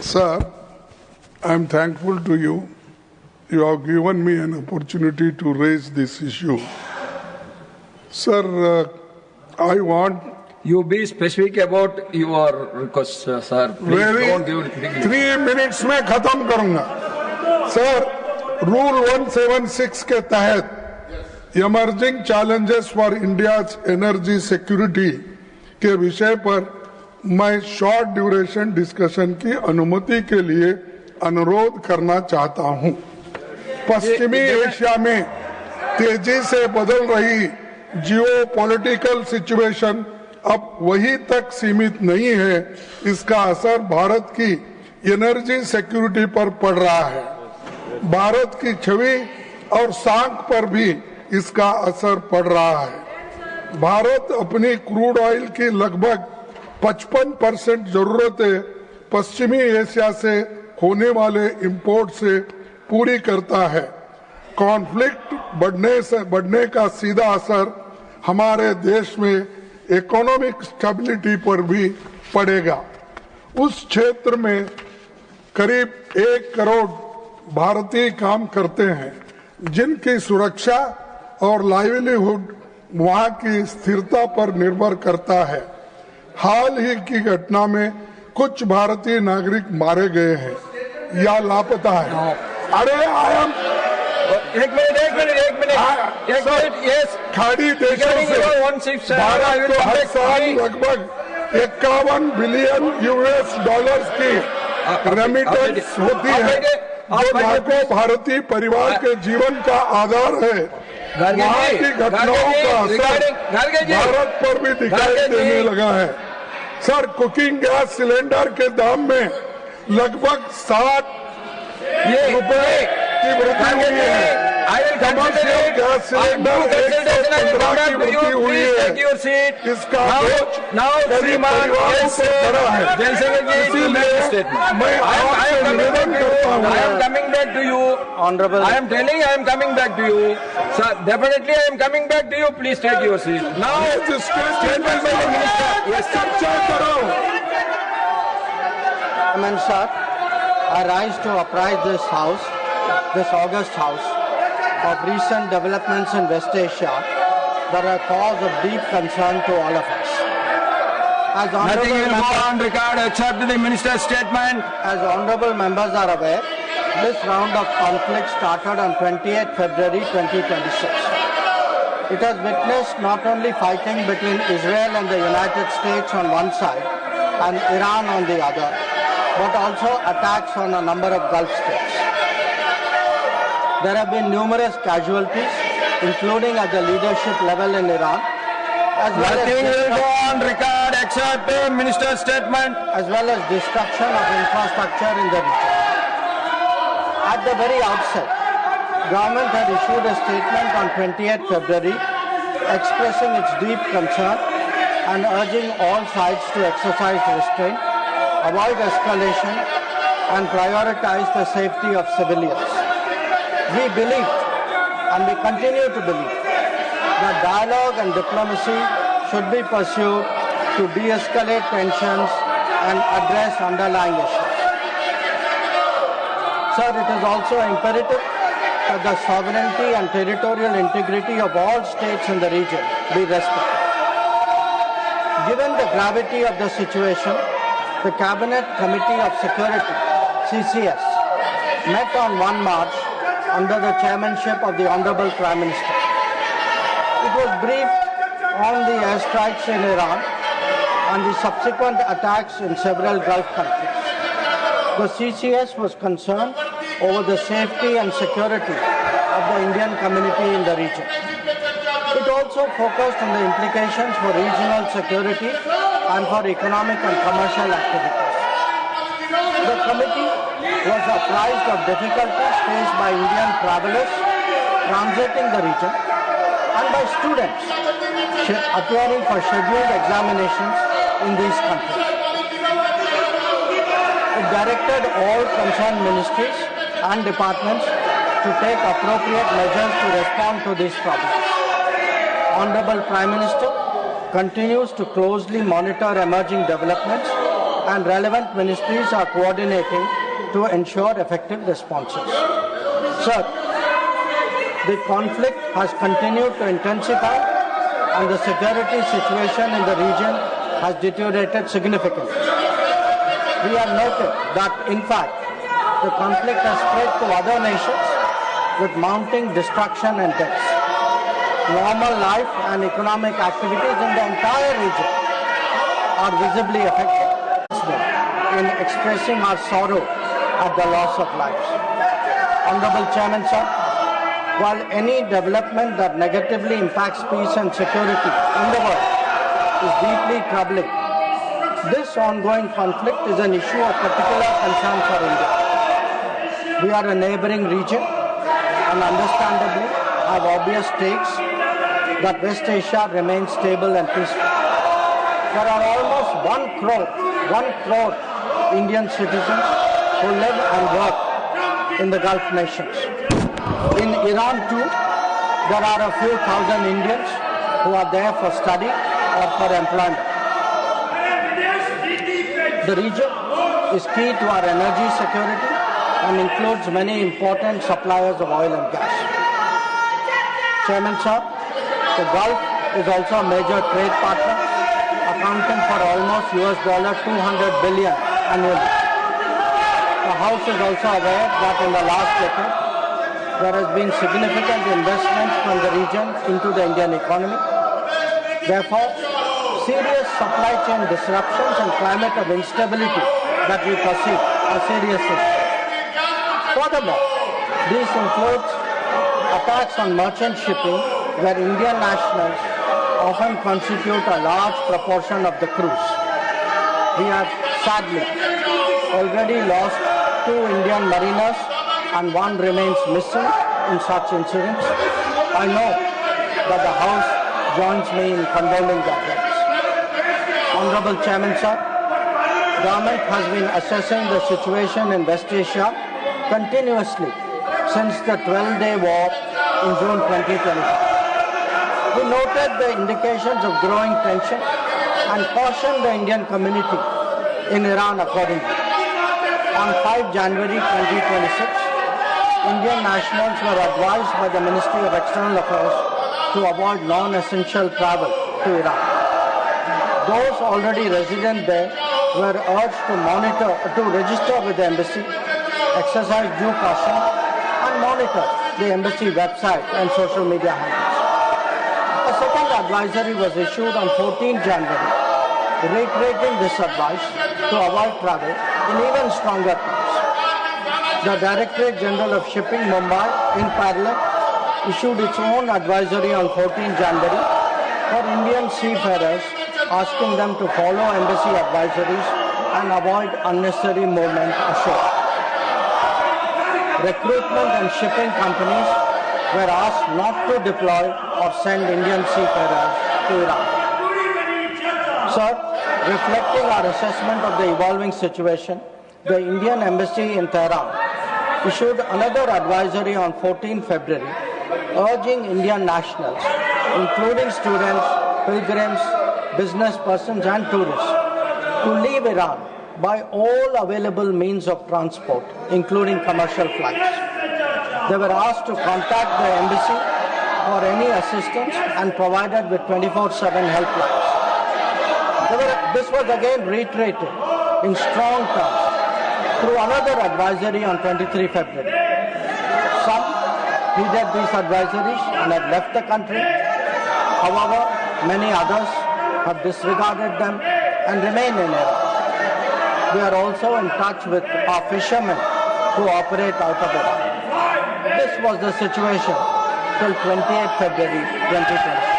Sir, I am thankful to you. You have given me an opportunity to raise this issue. Sir, I want... You be specific about your request, sir. Please don't give it. 3 minutes में खत्म करूंगा. Sir, Rule 176 के तहत Emerging Challenges for India's Energy Security के विषय पर मैं short duration discussion की अनुमति के लिए अनुरोध करना चाहता हूं. पश्चिमी एशिया में तेजी से बदल रही जियोपॉलिटिकल सिचुएशन अब वहीं तक सीमित नहीं है. इसका असर भारत की एनर्जी सिक्योरिटी पर पड़ रहा है. भारत की छवि और साख पर भी इसका असर पड़ रहा है. भारत अपनी क्रूड ऑयल की लगभग 55% जरूरतें पश्चिमी एशिया से होने वाले इंपोर्ट से पूरी करता है. कॉन्फ्लिक्ट बढ़ने का सीधा असर हमारे देश में इकोनॉमिक स्टेबिलिटी पर भी पड़ेगा. उस क्षेत्र में करीब 1 करोड़ भारतीय काम करते हैं जिनकी सुरक्षा और लाइवलीहुड वहां की स्थिरता पर निर्भर करता है. हाल ही की घटना में कुछ भारतीय नागरिक मारे गए हैं या लापता है. अरे एक मिनट यस खाड़ी देशों से भारत को हर साल लगभग 51 बिलियन US डॉलर्स की रेमिटेंस होती है जो लाखों भारतीय परिवार के जीवन का आधार है. वहाँ की घटनाओं का असर भारत पर भी दिखाई देने लगा है. सर, कुकिंग गैस सिलेंडर के दाम में लगभग 60 रुपए की वृद्धि हुई है. कमर्शियल गैस सिलेंडर 115 की वृद्धि हुई है. इसका बोझ गरीब परिवारों से बड़ा है. इसीलिए मैं आपसे निवेदन करता हूँ. I am coming back to you, Honorable. I am telling you, I am coming back to you. Sir, definitely I am coming back to you. Please take your seat. Now, this statement by the minister. Yes, चर्चा करो. Sir, I rise to apprise this House, this August House, of recent developments in West Asia that are a cause of deep concern to all of us. Nothing will go on record except the minister's statement. As honourable members are aware, this round of conflict started on 28 February 2026. It has witnessed not only fighting between Israel and the United States on one side and Iran on the other, but also attacks on a number of Gulf states. There have been numerous casualties, including at the leadership level in Iran, as well Nothing will go on record except the minister's statement. as well as destruction of infrastructure in the region. At the very outset, government had issued a statement on 28 February expressing its deep concern and urging all sides to exercise restraint, avoid escalation and prioritize the safety of civilians. We believe, and we continue to believe, that dialogue and diplomacy should be pursued to de-escalate tensions and address underlying issues. Sir, it is also imperative that the sovereignty and territorial integrity of all states in the region be respected. Given the gravity of the situation, the Cabinet Committee of Security, CCS, met on 1 March under the chairmanship of the Honorable Prime Minister. It was briefed on the airstrikes in Iran and the subsequent attacks in several Gulf countries. The CCS was concerned over the safety and security of the Indian community in the region. It also focused on the implications for regional security and for economic and commercial activities. The committee was apprised of difficulties faced by Indian travelers transiting the region and by students appearing for scheduled examinations in these countries. It directed all concerned ministries and departments to take appropriate measures to respond to these problems. Honorable Prime Minister continues to closely monitor emerging developments and relevant ministries are coordinating to ensure effective responses. Sir, the conflict has continued to intensify and the security situation in the region has deteriorated significantly. We have noted that, in fact, the conflict has spread to other nations with mounting destruction and deaths. Normal life and economic activities in the entire region are visibly affected. In expressing our sorrow at the loss of lives. Honorable Chairman, sir, while any development that negatively impacts peace and security in the world is deeply troubling, this ongoing conflict is an issue of particular concern for India. We are a neighboring region and understandably have obvious stakes that West Asia remains stable and peaceful. There are almost 1 crore Indian citizens who live and work in the Gulf nations. In Iran too, there are a few thousand Indians who are there for study or for employment. The region is key to our energy security and includes many important suppliers of oil and gas. Chairman sir, the Gulf is also a major trade partner, accounting for almost $200 billion annually. The House is also aware that in the last decade, there has been significant investment from the region into the Indian economy. Therefore, serious supply chain disruptions and climate of instability that we perceive are serious issues. Furthermore, these include attacks on merchant shipping where Indian nationals often constitute a large proportion of the crews. We have sadly already lost 2 Indian mariners and 1 remains missing in such incidents. I know that the House joins me in condoling their deaths. Honorable Chairman, sir, Government has been assessing the situation in West Asia continuously since the 12-day war in June 2025. We noted the indications of growing tension and cautioned the Indian community in Iran accordingly. On 5 January 2026, Indian nationals were advised by the Ministry of External Affairs to avoid non-essential travel to Iran. Those already resident there were urged to register with the embassy, exercise due caution, and monitor the embassy website and social media handles. A second advisory was issued on 14 January, reiterating this advice to avoid travel in even stronger terms. The Directorate General of Shipping, Mumbai, in parallel, issued its own advisory on 14 January for Indian seafarers, asking them to follow embassy advisories and avoid unnecessary movement ashore. Recruitment and shipping companies were asked not to deploy or send Indian seafarers to Iran. Sir, reflecting our assessment of the evolving situation, the Indian Embassy in Tehran issued another advisory on 14 February urging Indian nationals, including students, pilgrims, business persons and tourists, to leave Iran by all available means of transport, including commercial flights. They were asked to contact the embassy for any assistance and provided with 24/7 helplines. This was again reiterated in strong terms through another advisory on 23 February. Some heeded these advisories and have left the country. However, many others have disregarded them and remain in Iran. We are also in touch with our fishermen who operate out of Iran. This was the situation till 28 February 2020.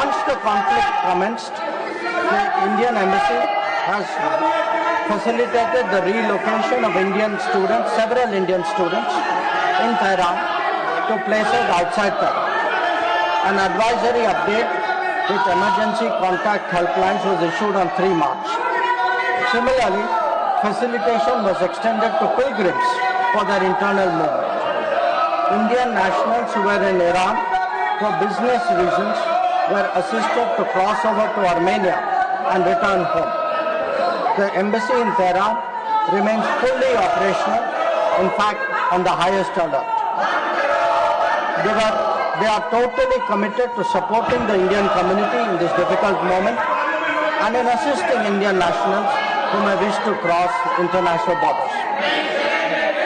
Once the conflict commenced, the Indian Embassy has facilitated the relocation of several Indian students in Tehran to places outside Tehran. An advisory update with emergency contact helplines was issued on 3 March. Similarly, facilitation was extended to pilgrims for their internal movement. Indian nationals who were in Iran for business reasons were assisted to cross over to Armenia and return home. The embassy in Tehran remains fully operational, in fact, on the highest alert. They are totally committed to supporting the Indian community in this difficult moment and in assisting Indian nationals who may wish to cross international borders.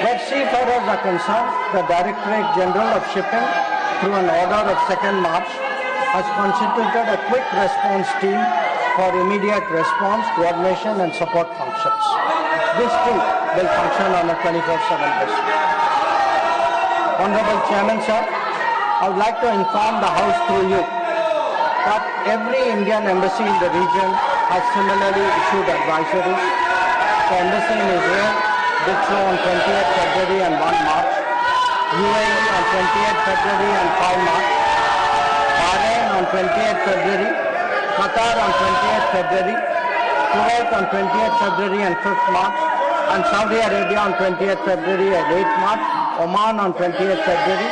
Where seafarers are concerned, the Directorate General of Shipping, through an order of 2nd March, has constituted a quick response team for immediate response, coordination and support functions. This team will function on a 24/7 basis. Honorable Chairman, sir, I would like to inform the House through you that every Indian embassy in the region has similarly issued advisories. The embassy in Israel did so on 28th February and 1 March, UAE on 28th February and 5 March, Bahrain on 28th February, Qatar on 28th February, Kuwait on 28th February and 5th March, and Saudi Arabia on 20th February and 8th March, Oman on 20th February,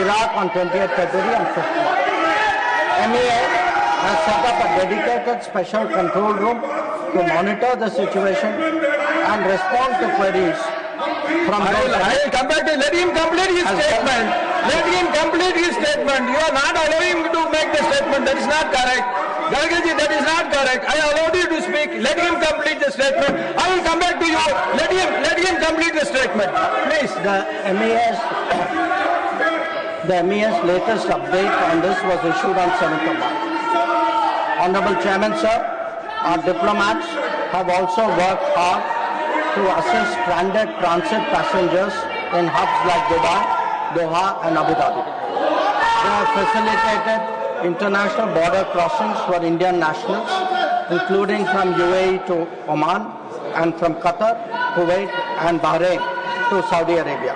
Iraq on 20th February and 5th March. MEA has set up a dedicated special control room to monitor the situation and respond to queries from those. I will come back to let him complete his statement. Let him complete his statement. You are not allowing him to make the statement. That is not correct. Gargaji, that is not correct. I allowed you to speak. Let him complete the statement. I will come back to you. Let him complete the statement. Please. The MEA's latest update on this was issued on 7th of March. Honorable Chairman, sir, our diplomats have also worked hard to assist stranded transit passengers in hubs like Dubai, Doha and Abu Dhabi. They have facilitated international border crossings for Indian nationals, including from UAE to Oman and from Qatar, Kuwait and Bahrain to Saudi Arabia.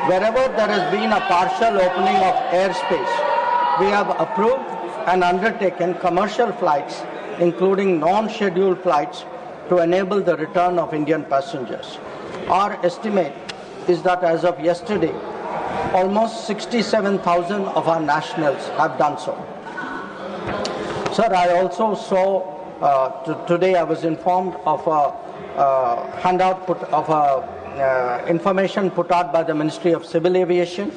Wherever there has been a partial opening of airspace, we have approved and undertaken commercial flights, including non-scheduled flights, to enable the return of Indian passengers. Our estimate is that as of yesterday, almost 67,000 of our nationals have done so. Sir, I also saw, today I was informed of a information put out by the Ministry of Civil Aviation,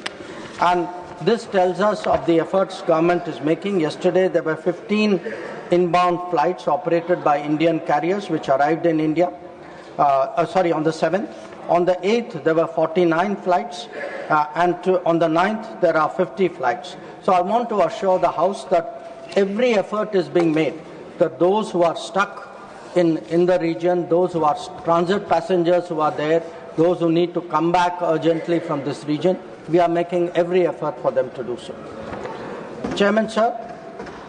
and this tells us of the efforts government is making. Yesterday there were 15 inbound flights operated by Indian carriers which arrived in India, on the 7th. On the 8th there were 49 flights and on the 9th there are 50 flights. So I want to assure the House that every effort is being made that those who are stuck in the region, those who are transit passengers who are there, those who need to come back urgently from this region, we are making every effort for them to do so. Chairman, sir,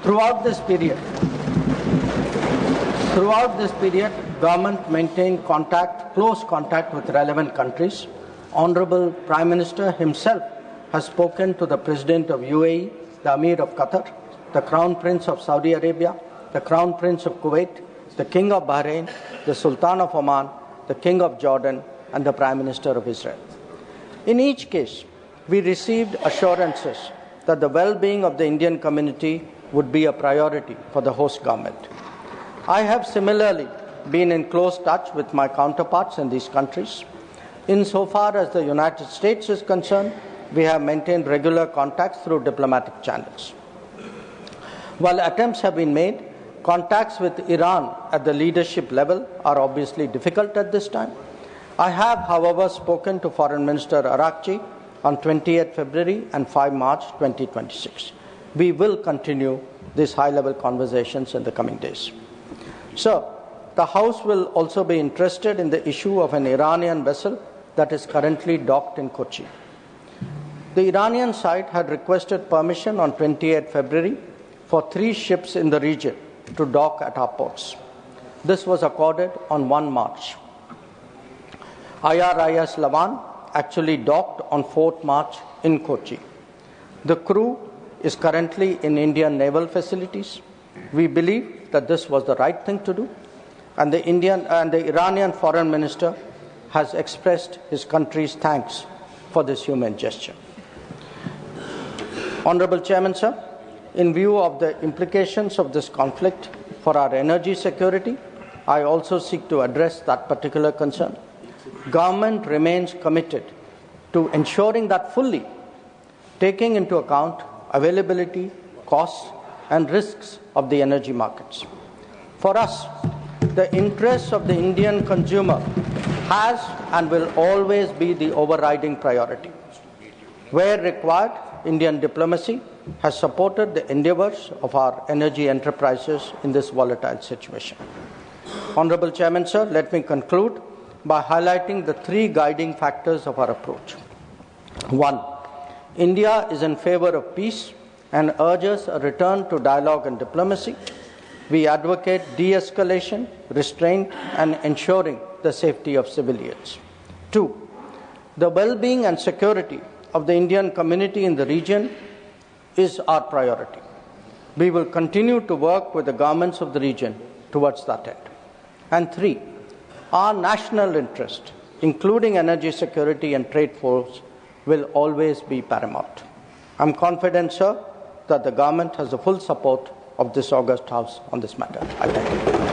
throughout this period, government maintained close contact with relevant countries. Honorable Prime Minister himself has spoken to the President of UAE, the Amir of Qatar, the Crown Prince of Saudi Arabia, the Crown Prince of Kuwait, the King of Bahrain, the Sultan of Oman, the King of Jordan, and the Prime Minister of Israel. In each case, we received assurances that the well-being of the Indian community would be a priority for the host government. I have similarly been in close touch with my counterparts in these countries. Insofar as the United States is concerned, we have maintained regular contacts through diplomatic channels. While attempts have been made, contacts with Iran at the leadership level are obviously difficult at this time. I have, however, spoken to Foreign Minister Arakchi on 28th February and 5 March 2026. We will continue these high-level conversations in the coming days. Sir, the House will also be interested in the issue of an Iranian vessel that is currently docked in Kochi. The Iranian side had requested permission on 28th February for 3 ships in the region to dock at our ports. This was accorded on 1 March. IRIS Lavan actually docked on 4th March in Kochi. The crew is currently in Indian naval facilities. We believe that this was the right thing to do, and the Iranian foreign minister has expressed his country's thanks for this humane gesture. Honorable Chairman, sir, in view of the implications of this conflict for our energy security, I also seek to address that particular concern. Government remains committed to ensuring that fully, taking into account availability, costs, and risks of the energy markets. For us, the interests of the Indian consumer has and will always be the overriding priority. Where required, Indian diplomacy has supported the endeavours of our energy enterprises in this volatile situation. Honourable Chairman, sir, let me conclude by highlighting the three guiding factors of our approach. 1. India is in favour of peace and urges a return to dialogue and diplomacy. We advocate de-escalation, restraint, and ensuring the safety of civilians. 2. The well-being and security of the Indian community in the region is our priority. We will continue to work with the governments of the region towards that end. And 3. Our national interest, including energy security and trade flows, will always be paramount. I am confident, sir, that the government has the full support of this august House on this matter. I thank you.